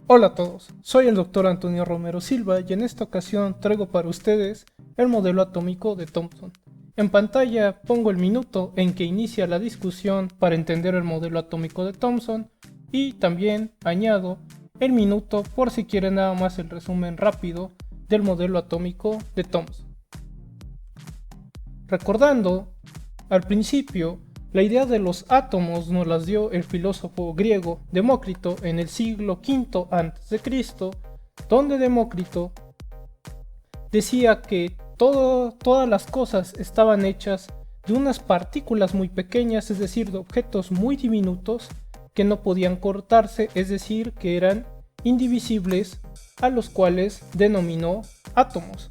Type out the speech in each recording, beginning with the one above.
Hola a todos, soy el Dr. Antonio Romero Silva y en esta ocasión traigo para ustedes el modelo atómico de Thomson. En pantalla pongo el minuto en que inicia la discusión para entender el modelo atómico de Thomson y también añado el minuto por si quieren nada más el resumen rápido del modelo atómico de Thomson. Recordando, al principio, la idea de los átomos nos las dio el filósofo griego Demócrito en el siglo V a.C., donde Demócrito decía que todas las cosas estaban hechas de unas partículas muy pequeñas, es decir, de objetos muy diminutos que no podían cortarse, es decir, que eran indivisibles, a los cuales denominó átomos.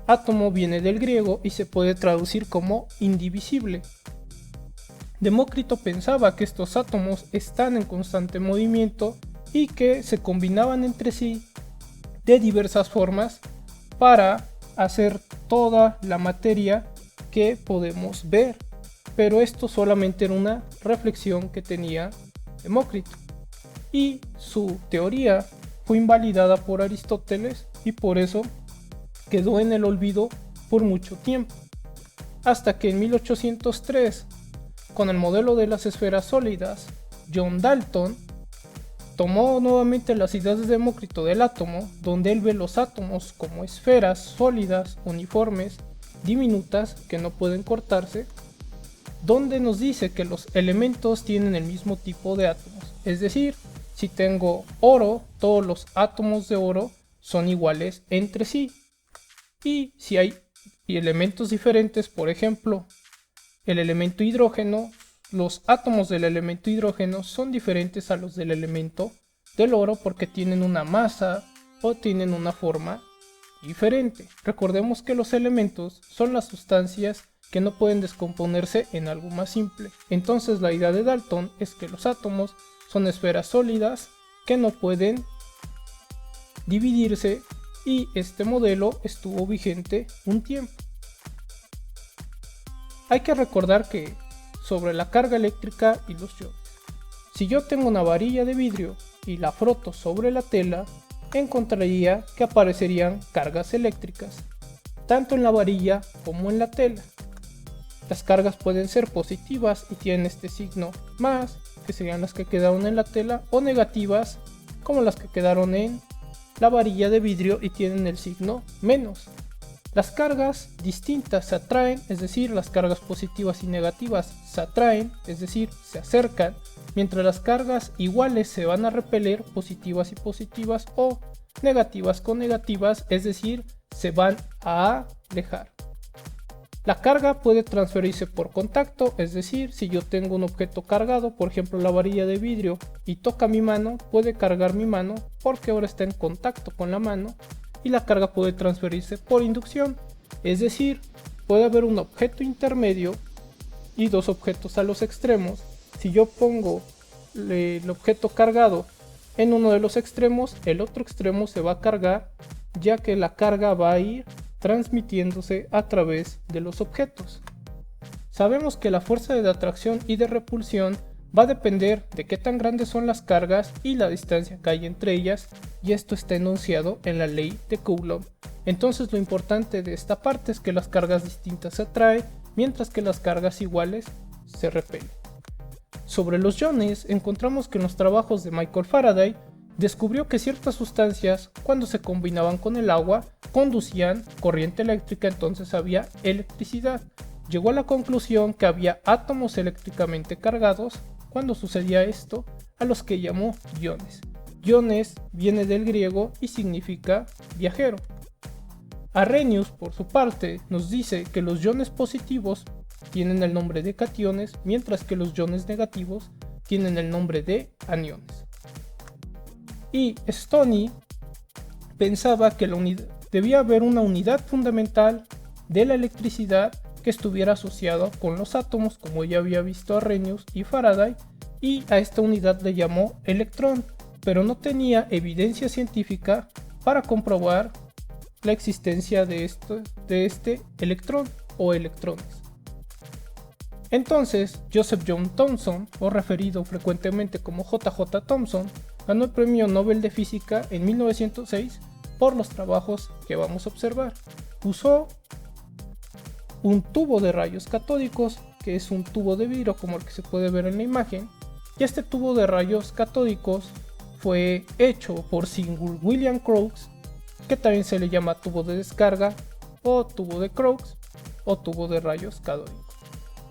Átomo viene del griego y se puede traducir como indivisible. Demócrito pensaba que estos átomos están en constante movimiento y que se combinaban entre sí de diversas formas para hacer toda la materia que podemos ver. Pero esto solamente era una reflexión que tenía Demócrito. Y su teoría fue invalidada por Aristóteles y por eso quedó en el olvido por mucho tiempo. Hasta que en 1803, con el modelo de las esferas sólidas, John Dalton tomó nuevamente las ideas de Demócrito del átomo, donde él ve los átomos como esferas sólidas, uniformes, diminutas, que no pueden cortarse, donde nos dice que los elementos tienen el mismo tipo de átomos. Es decir, si tengo oro, todos los átomos de oro son iguales entre sí. Y si hay elementos diferentes, por ejemplo, el elemento hidrógeno, los átomos del elemento hidrógeno son diferentes a los del elemento del oro porque tienen una masa o tienen una forma diferente. Recordemos que los elementos son las sustancias que no pueden descomponerse en algo más simple. Entonces la idea de Dalton es que los átomos son esferas sólidas que no pueden dividirse y este modelo estuvo vigente un tiempo. Hay que recordar que sobre la carga eléctrica y los iones. Si yo tengo una varilla de vidrio y la froto sobre la tela, encontraría que aparecerían cargas eléctricas, tanto en la varilla como en la tela. Las cargas pueden ser positivas y tienen este signo más, que serían las que quedaron en la tela, o negativas, como las que quedaron en la varilla de vidrio y tienen el signo menos. Las cargas distintas se atraen, es decir, las cargas positivas y negativas se atraen, es decir, se acercan, mientras las cargas iguales se van a repeler, positivas y positivas, o negativas con negativas, es decir, se van a alejar. La carga puede transferirse por contacto, es decir, si yo tengo un objeto cargado, por ejemplo la varilla de vidrio, y toca mi mano, puede cargar mi mano porque ahora está en contacto con la mano. Y la carga puede transferirse por inducción, es decir, puede haber un objeto intermedio y dos objetos a los extremos. Si yo pongo el objeto cargado en uno de los extremos, el otro extremo se va a cargar, ya que la carga va a ir transmitiéndose a través de los objetos. Sabemos que la fuerza de atracción y de repulsión va a depender de qué tan grandes son las cargas y la distancia que hay entre ellas, y esto está enunciado en la ley de Coulomb. Entonces lo importante de esta parte es que las cargas distintas se atraen, mientras que las cargas iguales se repelen. Sobre los iones, encontramos que en los trabajos de Michael Faraday descubrió que ciertas sustancias, cuando se combinaban con el agua, conducían corriente eléctrica, entonces había electricidad. Llegó a la conclusión que había átomos eléctricamente cargados cuando sucedía esto, a los que llamó iones. Iones viene del griego y significa viajero. Arrhenius, por su parte, nos dice que los iones positivos tienen el nombre de cationes, mientras que los iones negativos tienen el nombre de aniones. Y Stoney pensaba que debía haber una unidad fundamental de la electricidad que estuviera asociado con los átomos, como ya había visto Arrhenius y Faraday, y a esta unidad le llamó electrón, pero no tenía evidencia científica para comprobar la existencia de este electrón o electrones. Entonces, Joseph John Thomson, o referido frecuentemente como JJ Thomson, ganó el Premio Nobel de Física en 1906 por los trabajos que vamos a observar. Usó un tubo de rayos catódicos, que es un tubo de vidrio como el que se puede ver en la imagen, y este tubo de rayos catódicos fue hecho por Sir William Crookes, que también se le llama tubo de descarga o tubo de Crookes o tubo de rayos catódicos.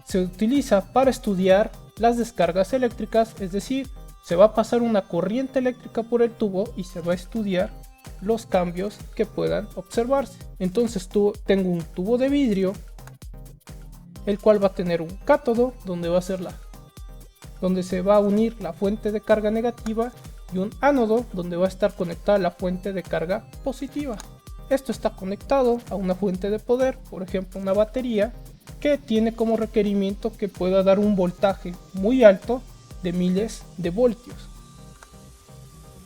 Se utiliza para estudiar las descargas eléctricas, es decir, se va a pasar una corriente eléctrica por el tubo y se va a estudiar los cambios que puedan observarse. Entonces tengo un tubo de vidrio, el cual va a tener un cátodo donde se va a unir la fuente de carga negativa, y un ánodo donde va a estar conectada la fuente de carga positiva. Esto está conectado a una fuente de poder, por ejemplo una batería, que tiene como requerimiento que pueda dar un voltaje muy alto de miles de voltios.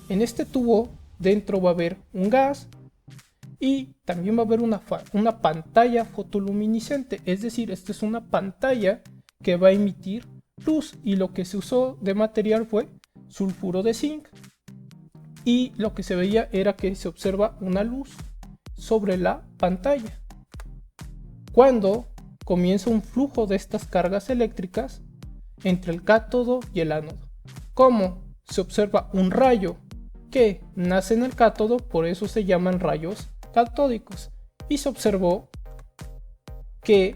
En este tubo dentro va a haber un gas y también va a haber una pantalla fotoluminiscente, es decir, esta es una pantalla que va a emitir luz, y lo que se usó de material fue sulfuro de zinc, y lo que se veía era que se observa una luz sobre la pantalla. Cuando comienza un flujo de estas cargas eléctricas entre el cátodo y el ánodo, como se observa un rayo que nace en el cátodo, por eso se llaman rayos catódicos, y se observó que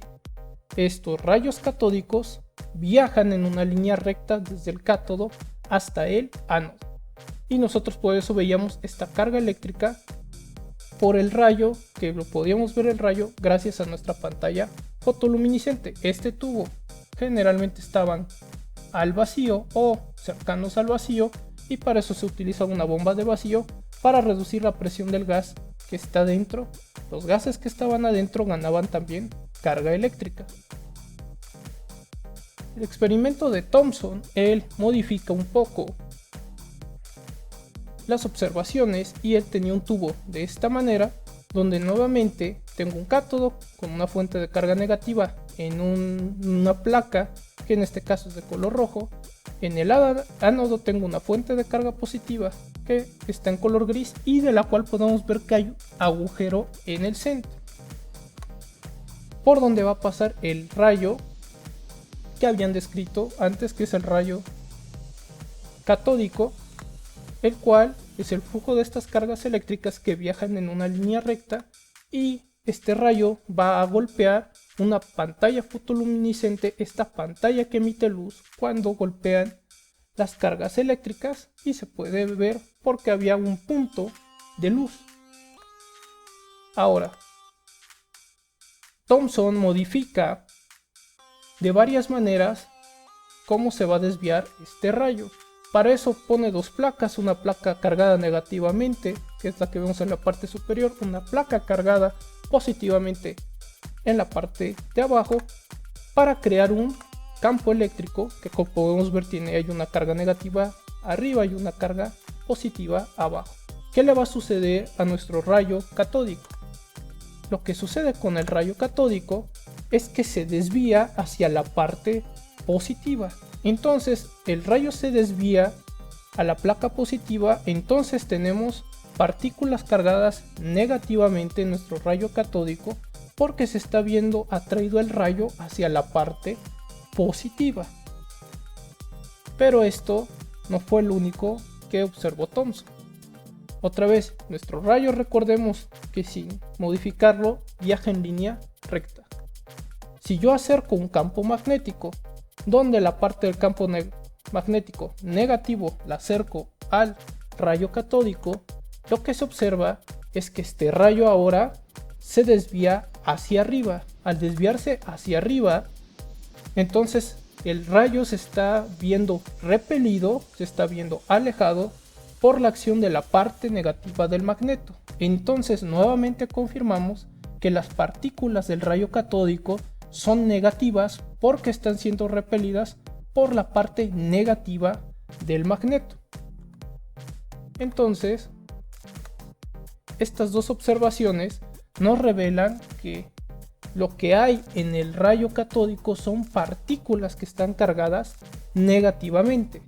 estos rayos catódicos viajan en una línea recta desde el cátodo hasta el ánodo, y nosotros por eso veíamos esta carga eléctrica por el rayo, que lo podíamos ver el rayo gracias a nuestra pantalla fotoluminiscente. Este tubo generalmente estaban al vacío o cercanos al vacío, y para eso se utiliza una bomba de vacío para reducir la presión del gas que está dentro. Los gases que estaban adentro ganaban también carga eléctrica. El experimento de Thomson, él modifica un poco las observaciones, y él tenía un tubo de esta manera, donde nuevamente tengo un cátodo con una fuente de carga negativa en una placa, que en este caso es de color rojo. En el ánodo tengo una fuente de carga positiva que está en color gris, y de la cual podemos ver que hay un agujero en el centro, por donde va a pasar el rayo que habían descrito antes, que es el rayo catódico, el cual es el flujo de estas cargas eléctricas que viajan en una línea recta, y este rayo va a golpear una pantalla fotoluminiscente, esta pantalla que emite luz cuando golpean las cargas eléctricas, y se puede ver porque había un punto de luz. Ahora, Thomson modifica de varias maneras cómo se va a desviar este rayo. Para eso pone dos placas, una placa cargada negativamente, que es la que vemos en la parte superior, una placa cargada positivamente en la parte de abajo, para crear un campo eléctrico que, como podemos ver, hay una carga negativa arriba y una carga positiva abajo. ¿Qué le va a suceder a nuestro rayo catódico? Lo que sucede con el rayo catódico es que se desvía hacia la parte positiva. Entonces el rayo se desvía a la placa positiva, entonces tenemos partículas cargadas negativamente en nuestro rayo catódico, porque se está viendo atraído el rayo hacia la parte positiva. Pero esto no fue lo único que observó Thomson. Otra vez, nuestro rayo, recordemos que sin modificarlo viaja en línea recta. Si yo acerco un campo magnético, donde la parte del campo magnético negativo la acerco al rayo catódico, lo que se observa es que este rayo ahora se desvía hacia arriba. Al desviarse hacia arriba, entonces el rayo se está viendo repelido, se está viendo alejado por la acción de la parte negativa del magneto. Entonces nuevamente confirmamos que las partículas del rayo catódico son negativas porque están siendo repelidas por la parte negativa del magneto. Entonces, estas dos observaciones nos revelan que lo que hay en el rayo catódico son partículas que están cargadas negativamente.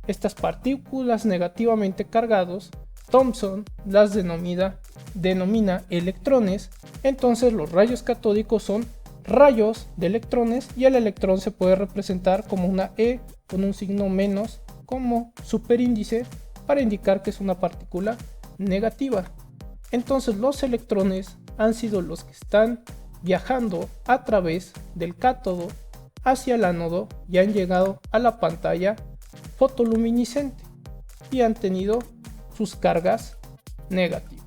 Estas partículas negativamente cargados, Thomson las denomina electrones. Entonces los rayos catódicos son rayos de electrones y el electrón se puede representar como una E con un signo menos como superíndice para indicar que es una partícula negativa. Entonces los electrones han sido los que están viajando a través del cátodo hacia el ánodo y han llegado a la pantalla fotoluminiscente y han tenido sus cargas negativas.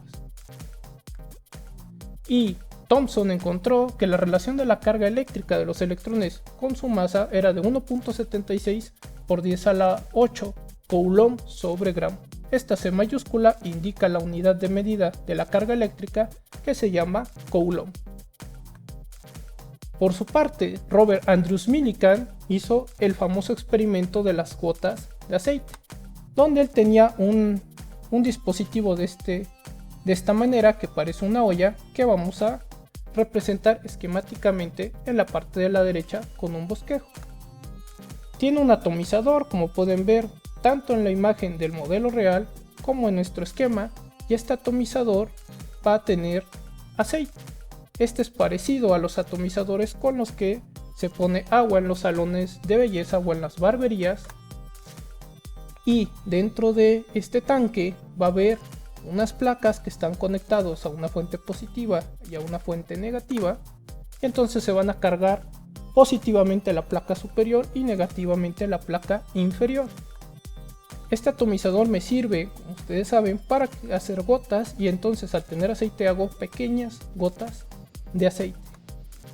Y Thomson encontró que la relación de la carga eléctrica de los electrones con su masa era de 1.76 por 10 a la 8 coulomb sobre gramo. Esta C mayúscula indica la unidad de medida de la carga eléctrica que se llama coulomb. Por su parte, Robert Andrews Millikan hizo el famoso experimento de las gotas de aceite, donde él tenía un dispositivo de esta manera que parece una olla que vamos a representar esquemáticamente en la parte de la derecha con un bosquejo. Tiene un atomizador, como pueden ver tanto en la imagen del modelo real como en nuestro esquema, y este atomizador va a tener aceite. Este es parecido a los atomizadores con los que se pone agua en los salones de belleza o en las barberías, y dentro de este tanque va a haber unas placas que están conectados a una fuente positiva y a una fuente negativa, y entonces se van a cargar positivamente la placa superior y negativamente la placa inferior. Este atomizador me sirve, como ustedes saben, para hacer gotas, y entonces al tener aceite hago pequeñas gotas de aceite.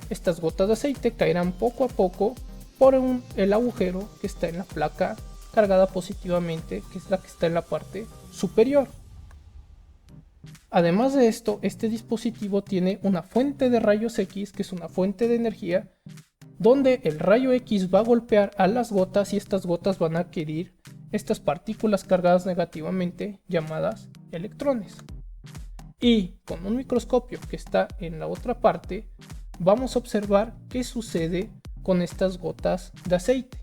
Estas gotas de aceite caerán poco a poco por el agujero que está en la placa cargada positivamente, que es la que está en la parte superior. Además de esto, este dispositivo tiene una fuente de rayos X, que es una fuente de energía, donde el rayo X va a golpear a las gotas y estas gotas van a adquirir estas partículas cargadas negativamente llamadas electrones. Y con un microscopio que está en la otra parte, vamos a observar qué sucede con estas gotas de aceite.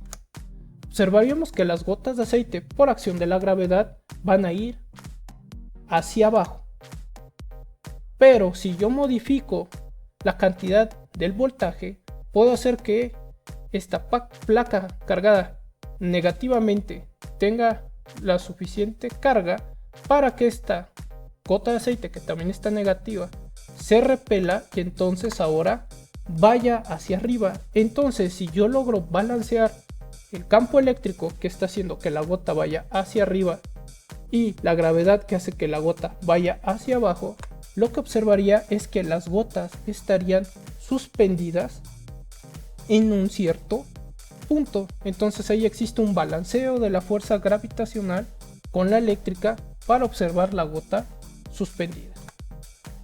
Observaríamos que las gotas de aceite, por acción de la gravedad, van a ir hacia abajo. Pero si yo modifico la cantidad del voltaje, puedo hacer que esta placa cargada negativamente tenga la suficiente carga para que esta gota de aceite, que también está negativa, se repela y entonces ahora vaya hacia arriba. Entonces, si yo logro balancear el campo eléctrico que está haciendo que la gota vaya hacia arriba y la gravedad que hace que la gota vaya hacia abajo, lo que observaría es que las gotas estarían suspendidas en un cierto punto. Entonces ahí existe un balanceo de la fuerza gravitacional con la eléctrica para observar la gota suspendida.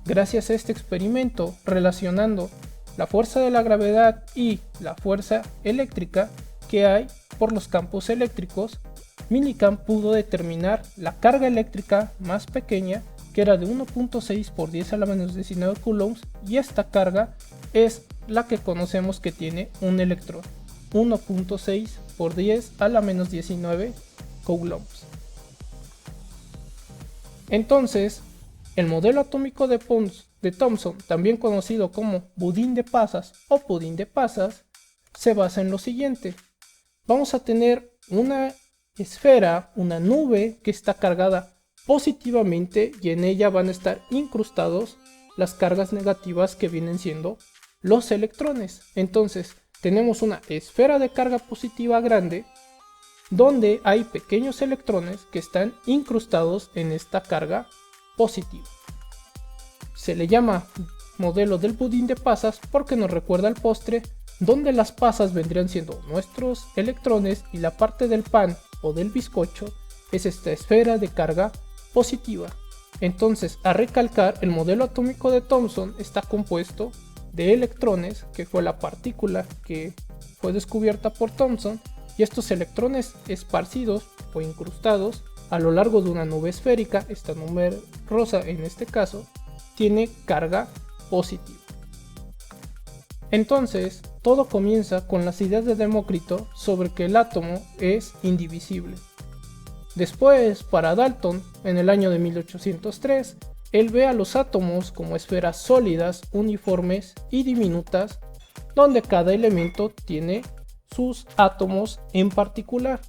Gracias a este experimento, relacionando la fuerza de la gravedad y la fuerza eléctrica que hay por los campos eléctricos, Millikan pudo determinar la carga eléctrica más pequeña, que era de 1.6 por 10 a la menos 19 coulombs, y esta carga es la que conocemos que tiene un electrón, 1.6 por 10 a la menos 19 coulombs. Entonces, el modelo atómico de Thomson, también conocido como budín de pasas o pudín de pasas, se basa en lo siguiente. Vamos a tener una esfera, una nube que está cargada positivamente, y en ella van a estar incrustados las cargas negativas que vienen siendo los electrones. Entonces tenemos una esfera de carga positiva grande donde hay pequeños electrones que están incrustados en esta carga positiva. Se le llama modelo del budín de pasas porque nos recuerda al postre, donde las pasas vendrían siendo nuestros electrones y la parte del pan o del bizcocho es esta esfera de carga positiva. Entonces, a recalcar, el modelo atómico de Thomson está compuesto de electrones, que fue la partícula que fue descubierta por Thomson, y estos electrones esparcidos o incrustados a lo largo de una nube esférica. Esta nube rosa en este caso tiene carga positiva. Entonces, todo comienza con las ideas de Demócrito sobre que el átomo es indivisible. Después, para Dalton, en el año de 1803, él ve a los átomos como esferas sólidas, uniformes y diminutas, donde cada elemento tiene sus átomos en particular.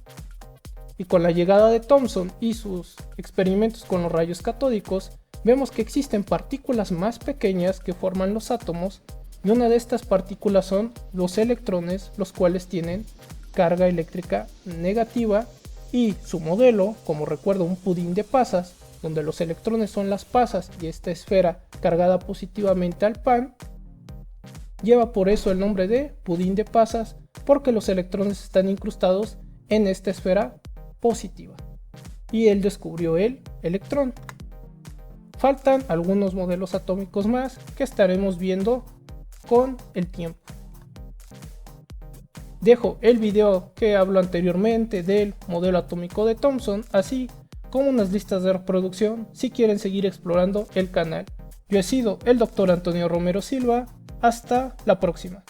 Y con la llegada de Thomson y sus experimentos con los rayos catódicos, vemos que existen partículas más pequeñas que forman los átomos, y una de estas partículas son los electrones, los cuales tienen carga eléctrica negativa, y su modelo, como recuerdo un pudín de pasas, donde los electrones son las pasas y esta esfera cargada positivamente al pan, lleva por eso el nombre de pudín de pasas, porque los electrones están incrustados en esta esfera positiva. Y él descubrió el electrón. Faltan algunos modelos atómicos más que estaremos viendo con el tiempo. Dejo el video que hablo anteriormente del modelo atómico de Thomson, así como unas listas de reproducción si quieren seguir explorando el canal. Yo he sido el Dr. Antonio Romero Silva. Hasta la próxima.